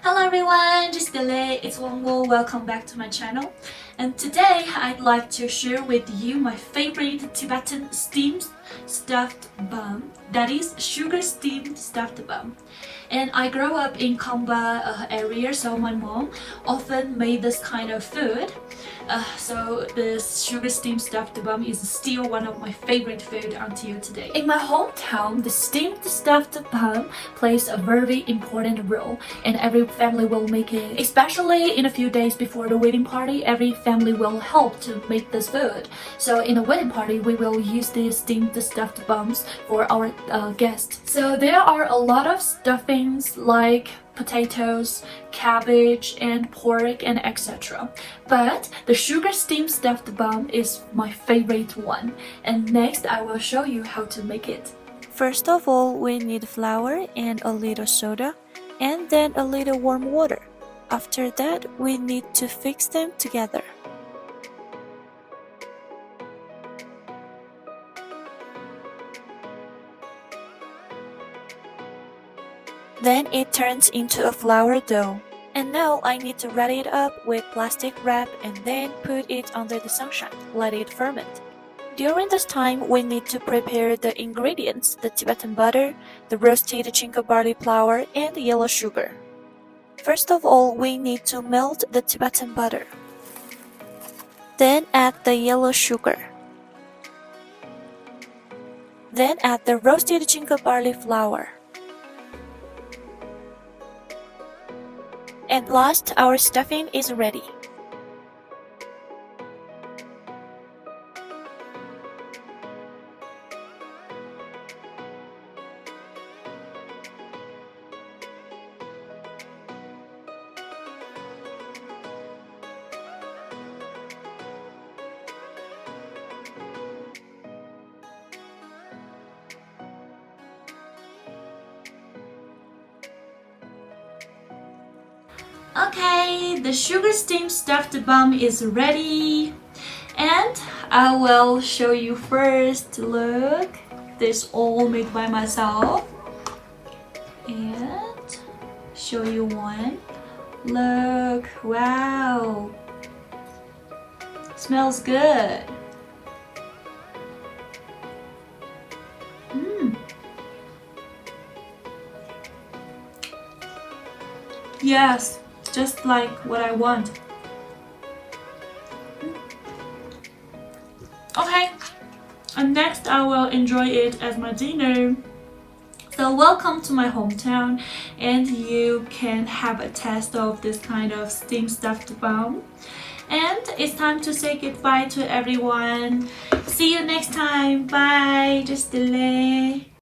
Hello everyone, just delay. It's Wangmo. Welcome back to my channel. And today I'd like to share with you my favorite Tibetan steamed stuffed bun. That is sugar steamed stuffed bun. And I grew up in Kamba area, so my mom often made this kind of food. So this sugar steamed stuffed bun is still one of my favorite food until today. In my hometown, the steamed stuffed bun plays a very important role, and every family will make it. Especially in a few days before the wedding party, every family will help to make this food. So in a wedding party, we will use these steamed stuffed buns for our guests. So there are a lot of stuffings like potatoes, cabbage, and pork, and etc. But the sugar steamed stuffed bun is my favorite one. And next I will show you how to make it. First of all, we need flour and a little soda, and then a little warm water. After that, we need to fix them together. Then it turns into a flour dough. And now I need to wrap it up with plastic wrap and then put it under the sunshine. Let it ferment. During this time, we need to prepare the ingredients: the Tibetan butter, the roasted chinko barley flour, and the yellow sugar. First of all, we need to melt the Tibetan butter. Then add the yellow sugar. Then add the roasted chinko barley flour. And last, our stuffing is ready. Okay, the sugar steamed stuffed bun is ready. And I will show you first. Look, this all made by myself. And show you one. Look, wow. Smells good. Yes, just like what I want. Okay, and next I will enjoy it as my dinner. So welcome to my hometown, and you can have a taste of this kind of steamed stuffed bun. And it's time to say goodbye to everyone. See you next time. Bye. Just delay.